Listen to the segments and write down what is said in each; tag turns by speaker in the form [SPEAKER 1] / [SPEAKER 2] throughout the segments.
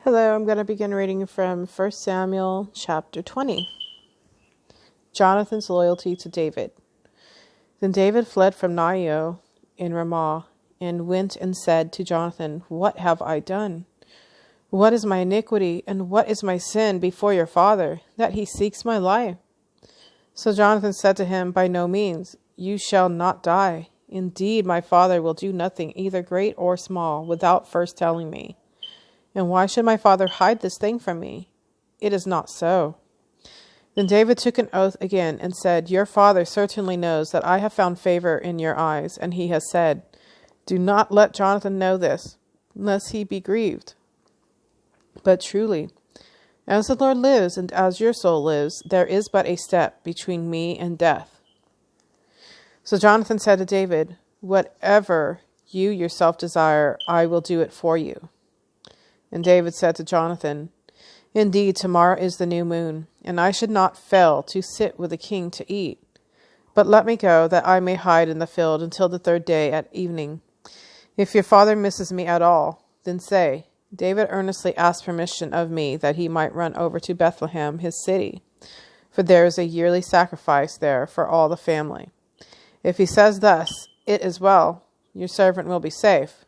[SPEAKER 1] Hello, I'm going to begin reading from 1 Samuel chapter 20. Jonathan's loyalty to David. Then David fled from Naioth in Ramah and went and said to Jonathan, "What have I done? What is my iniquity and what is my sin before your father, that he seeks my life?" So Jonathan said to him, "By no means, you shall not die. Indeed, my father will do nothing, either great or small, without first telling me. And why should my father hide this thing from me? It is not so." Then David took an oath again and said, "Your father certainly knows that I have found favor in your eyes, and he has said, 'Do not let Jonathan know this, lest he be grieved.' But truly, as the Lord lives and as your soul lives, there is but a step between me and death." So Jonathan said to David, "Whatever you yourself desire, I will do it for you." And David said to Jonathan, "Indeed, tomorrow is the new moon, and I should not fail to sit with the king to eat. But let me go, that I may hide in the field until the third day at evening. If your father misses me at all, then say, 'David earnestly asked permission of me that he might run over to Bethlehem, his city, for there is a yearly sacrifice there for all the family.' If he says thus, 'It is well, your servant will be safe.'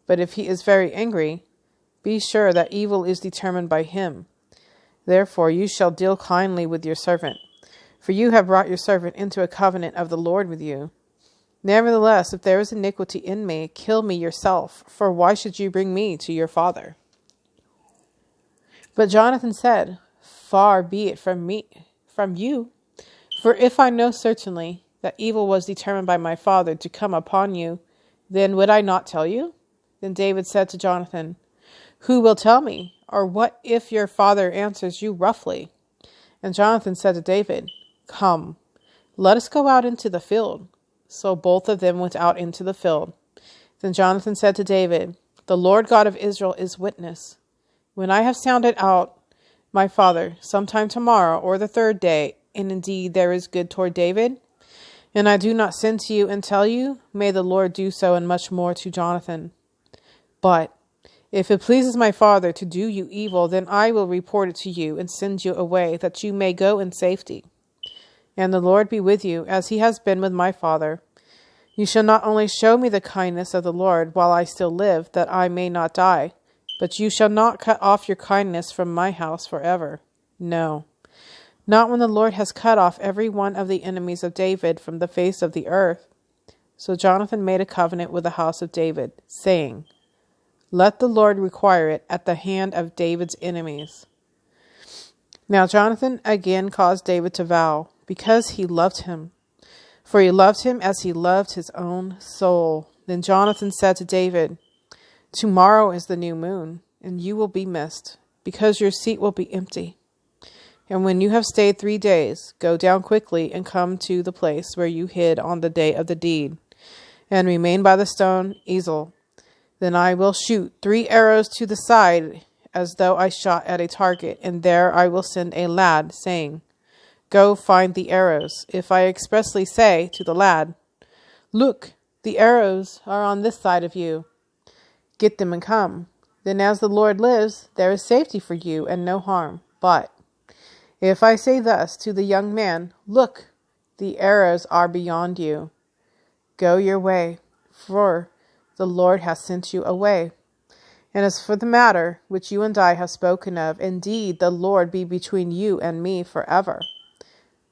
[SPEAKER 1] But if he is very angry, be sure that evil is determined by him. Therefore you shall deal kindly with your servant, for you have brought your servant into a covenant of the Lord with you. Nevertheless, if there is iniquity in me, kill me yourself, for why should you bring me to your father?" But Jonathan said, "Far be it from you, for if I know certainly that evil was determined by my father to come upon you, then would I not tell you?" Then David said to Jonathan, "Who will tell me? Or what if your father answers you roughly?" And Jonathan said to David, "Come, let us go out into the field." So both of them went out into the field. Then Jonathan said to David, "The Lord God of Israel is witness. When I have sounded out my father sometime tomorrow or the third day, and indeed there is good toward David, and I do not send to you and tell you, may the Lord do so and much more to Jonathan. But if it pleases my father to do you evil, then I will report it to you and send you away, that you may go in safety. And the Lord be with you, as he has been with my father. You shall not only show me the kindness of the Lord while I still live, that I may not die, but you shall not cut off your kindness from my house forever. No, not when the Lord has cut off every one of the enemies of David from the face of the earth." So Jonathan made a covenant with the house of David, saying, "Let the Lord require it at the hand of David's enemies." Now Jonathan again caused David to vow, because he loved him. For he loved him as he loved his own soul. Then Jonathan said to David, "Tomorrow is the new moon, and you will be missed, because your seat will be empty. And when you have stayed 3 days, go down quickly and come to the place where you hid on the day of the deed, and remain by the stone Ezel. Then I will shoot 3 arrows to the side, as though I shot at a target, and there I will send a lad, saying, 'Go find the arrows.' If I expressly say to the lad, 'Look, the arrows are on this side of you. Get them and come,' then as the Lord lives, there is safety for you and no harm. But if I say thus to the young man, 'Look, the arrows are beyond you,' go your way, for the Lord has sent you away. And as for the matter which you and I have spoken of, indeed the Lord be between you and me forever."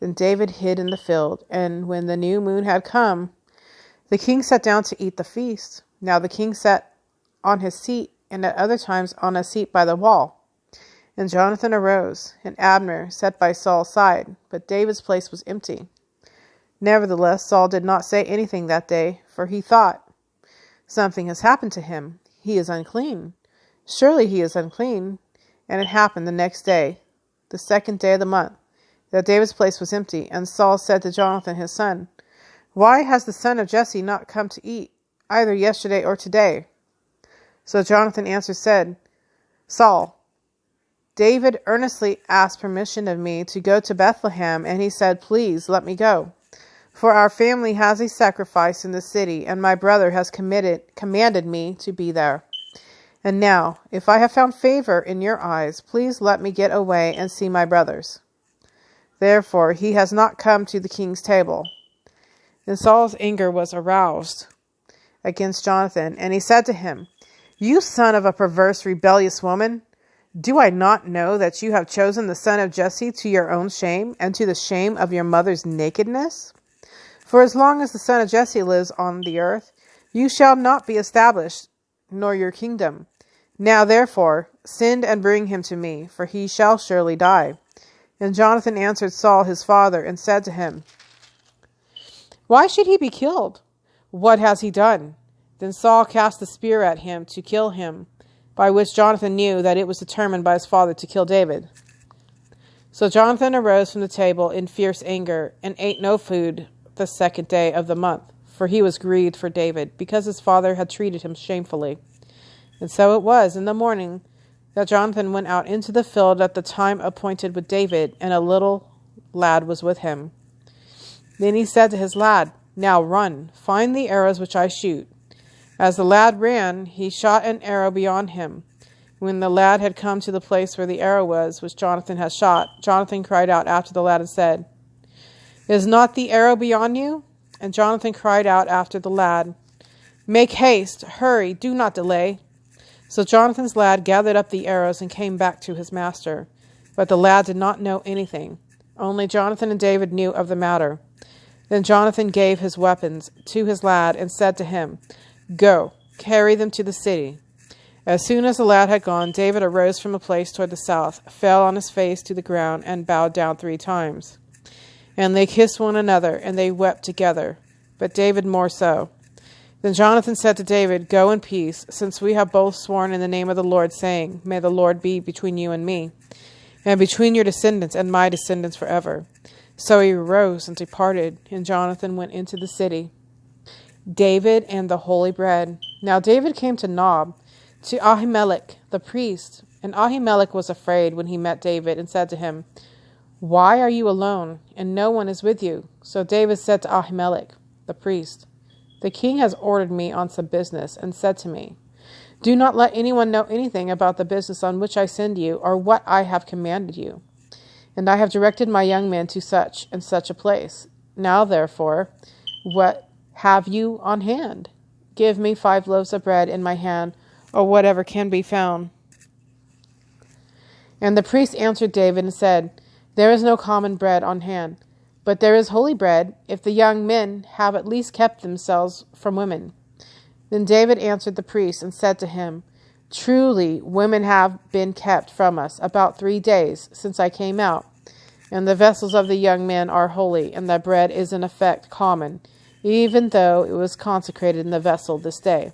[SPEAKER 1] Then David hid in the field, and when the new moon had come, the king sat down to eat the feast. Now the king sat on his seat, and at other times on a seat by the wall. And Jonathan arose, and Abner sat by Saul's side, but David's place was empty. Nevertheless, Saul did not say anything that day, for he thought, "Something has happened to him. He is unclean. Surely he is unclean." And it happened the next day, the 2nd day of the month, that David's place was empty. And Saul said to Jonathan his son, "Why has the son of Jesse not come to eat, either yesterday or today?" So Jonathan answered, said, "Saul, David earnestly asked permission of me to go to Bethlehem, and he said, 'Please let me go. For our family has a sacrifice in the city, and my brother has commanded me to be there.' And now, if I have found favor in your eyes, please let me get away and see my brothers. Therefore, he has not come to the king's table. Then Saul's anger was aroused against Jonathan, and he said to him, You son of a perverse, rebellious woman, do I not know that you have chosen the son of Jesse to your own shame and to the shame of your mother's nakedness? For as long as the son of Jesse lives on the earth, you shall not be established, nor your kingdom. Now therefore, send and bring him to me, for he shall surely die. And Jonathan answered Saul his father and said to him, Why should he be killed? What has he done? Then Saul cast the spear at him to kill him, by which Jonathan knew that it was determined by his father to kill David. So Jonathan arose from the table in fierce anger, and ate no food the second day of the month, for he was grieved for David, because his father had treated him shamefully. And so it was in the morning that Jonathan went out into the field at the time appointed with David, and a little lad was with him. Then he said to his lad, Now run, find the arrows which I shoot. As the lad ran, he shot an arrow beyond him. When the lad had come to the place where the arrow was, which Jonathan had shot, Jonathan cried out after the lad and said, Is not the arrow beyond you? And Jonathan cried out after the lad, Make haste, hurry, do not delay. So Jonathan's lad gathered up the arrows and came back to his master. But the lad did not know anything. Only Jonathan and David knew of the matter. Then Jonathan gave his weapons to his lad and said to him, Go, carry them to the city. As soon as the lad had gone, David arose from a place toward the south, fell on his face to the ground, and bowed down 3 times. And they kissed one another, and they wept together, but David more so. Then Jonathan said to David, Go in peace, since we have both sworn in the name of the Lord, saying, May the Lord be between you and me, and between your descendants and my descendants forever. So he arose and departed, and Jonathan went into the city. David and the holy bread. Now David came to Nob, to Ahimelech the priest, and Ahimelech was afraid when he met David, and said to him, Why are you alone, and no one is with you? So David said to Ahimelech the priest, The king has ordered me on some business, and said to me, Do not let anyone know anything about the business on which I send you, or what I have commanded you. And I have directed my young men to such and such a place. Now therefore, what have you on hand? Give me 5 loaves of bread in my hand, or whatever can be found. And the priest answered David and said, There is no common bread on hand, but there is holy bread, if the young men have at least kept themselves from women. Then David answered the priest and said to him, Truly, women have been kept from us about 3 days since I came out, and the vessels of the young men are holy, and the bread is in effect common, even though it was consecrated in the vessel this day.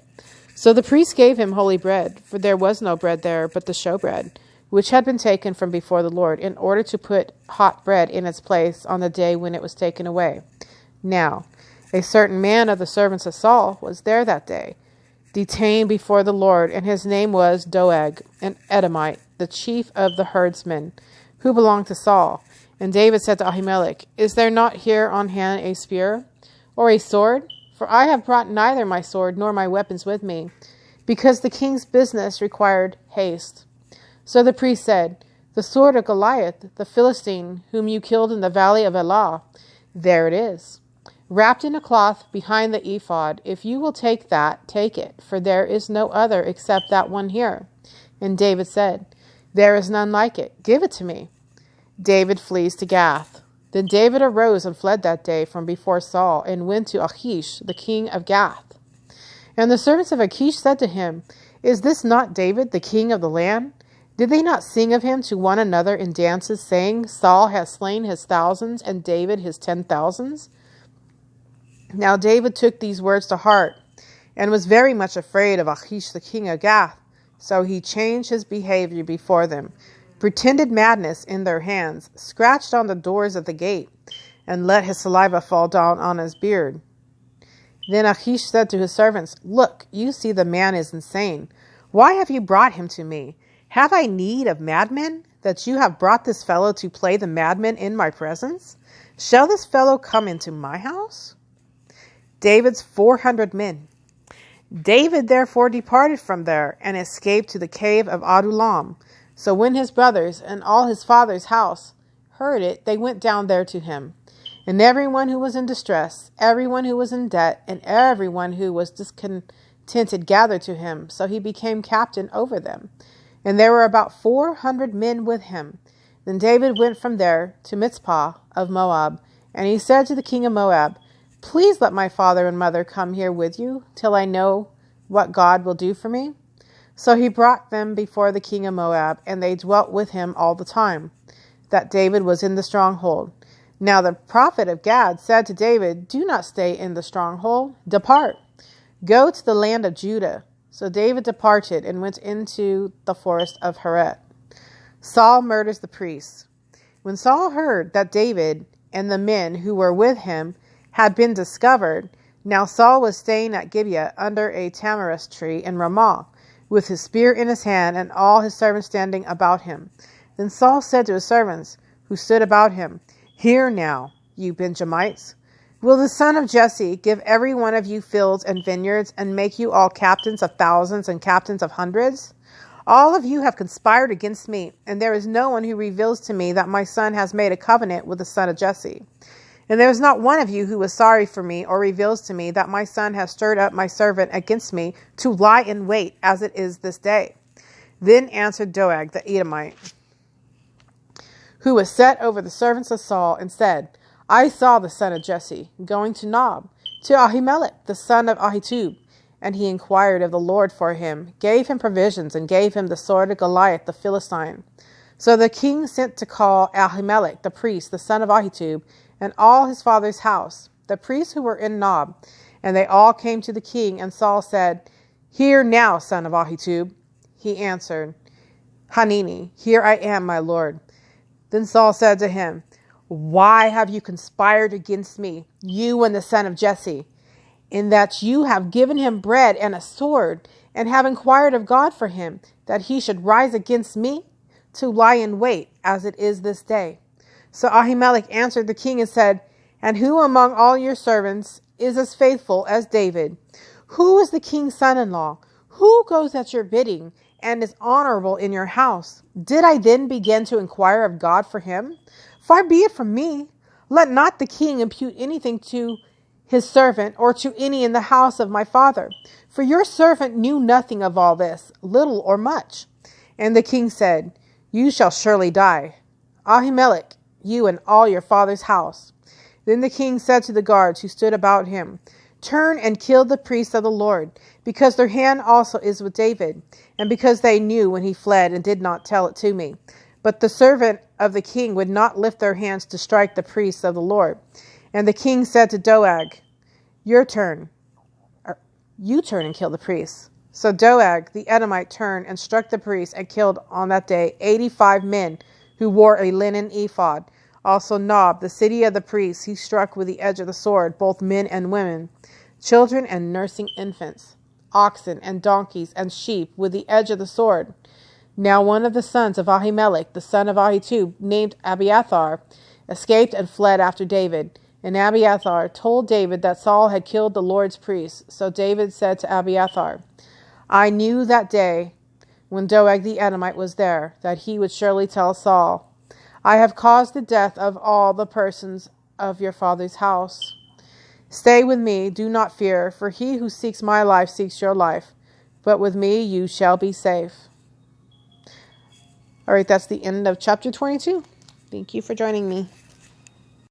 [SPEAKER 1] So the priest gave him holy bread, for there was no bread there but the showbread, which had been taken from before the Lord, in order to put hot bread in its place on the day when it was taken away. Now, a certain man of the servants of Saul was there that day, detained before the Lord, and his name was Doeg, an Edomite, the chief of the herdsmen, who belonged to Saul. And David said to Ahimelech, Is there not here on hand a spear, or a sword? For I have brought neither my sword nor my weapons with me, because the king's business required haste. So the priest said, The sword of Goliath, the Philistine, whom you killed in the valley of Elah, there it is, wrapped in a cloth behind the ephod. If you will take that, take it, for there is no other except that one here. And David said, There is none like it. Give it to me. David flees to Gath. Then David arose and fled that day from before Saul, and went to Achish, the king of Gath. And the servants of Achish said to him, Is this not David, the king of the land? Did they not sing of him to one another in dances, saying, Saul has slain his thousands, and David his 10,000s? Now David took these words to heart, and was very much afraid of Achish, the king of Gath. So he changed his behavior before them, pretended madness in their hands, scratched on the doors of the gate, and let his saliva fall down on his beard. Then Achish said to his servants, Look, you see the man is insane. Why have you brought him to me? Have I need of madmen, that you have brought this fellow to play the madman in my presence? Shall this fellow come into my house? David's 400 men. David therefore departed from there and escaped to the cave of Adullam. So when his brothers and all his father's house heard it, they went down there to him. And everyone who was in distress, everyone who was in debt, and everyone who was discontented gathered to him. So he became captain over them. And there were about 400 men with him. Then David went from there to Mizpah of Moab. And he said to the king of Moab, Please let my father and mother come here with you till I know what God will do for me. So he brought them before the king of Moab, and they dwelt with him all the time that David was in the stronghold. Now the prophet of Gad said to David, Do not stay in the stronghold. Depart. Go to the land of Judah. So David departed and went into the forest of Heret. Saul murders the priests. When Saul heard that David and the men who were with him had been discovered, now Saul was staying at Gibeah under a tamarisk tree in Ramah, with his spear in his hand and all his servants standing about him. Then Saul said to his servants who stood about him, Hear now, you Benjamites. Will the son of Jesse give every one of you fields and vineyards and make you all captains of thousands and captains of hundreds? All of you have conspired against me, and there is no one who reveals to me that my son has made a covenant with the son of Jesse. And there is not one of you who is sorry for me or reveals to me that my son has stirred up my servant against me to lie in wait as it is this day. Then answered Doeg the Edomite, who was set over the servants of Saul, and said, I saw the son of Jesse going to Nob, to Ahimelech, the son of Ahitub. And he inquired of the Lord for him, gave him provisions, and gave him the sword of Goliath the Philistine. So the king sent to call Ahimelech the priest, the son of Ahitub, and all his father's house, the priests who were in Nob. And they all came to the king, and Saul said, Hear now, son of Ahitub. He answered, Hanini, here I am, my lord. Then Saul said to him, Why have you conspired against me, you and the son of Jesse, in that you have given him bread and a sword, and have inquired of God for him, that he should rise against me to lie in wait, as it is this day? So Ahimelech answered the king and said, And who among all your servants is as faithful as David? Who is the king's son-in-law? Who goes at your bidding and is honorable in your house? Did I then begin to inquire of God for him? Far be it from me. Let not the king impute anything to his servant or to any in the house of my father. For your servant knew nothing of all this, little or much. And the king said, You shall surely die, Ahimelech, you and all your father's house. Then the king said to the guards who stood about him, Turn and kill the priests of the Lord, because their hand also is with David, and because they knew when he fled and did not tell it to me. But the servant of the king would not lift their hands to strike the priests of the Lord. And the king said to Doeg, You turn and kill the priests. So Doeg the Edomite turned and struck the priests and killed on that day 85 men who wore a linen ephod. Also Nob, the city of the priests, he struck with the edge of the sword, both men and women, children and nursing infants, oxen and donkeys and sheep with the edge of the sword. Now one of the sons of Ahimelech, the son of Ahitub, named Abiathar, escaped and fled after David. And Abiathar told David that Saul had killed the Lord's priests. So David said to Abiathar, I knew that day when Doeg the Edomite was there, that he would surely tell Saul, I have caused the death of all the persons of your father's house. Stay with me, do not fear, for he who seeks my life seeks your life. But with me you shall be safe. All right, that's the end of chapter 22. Thank you for joining me.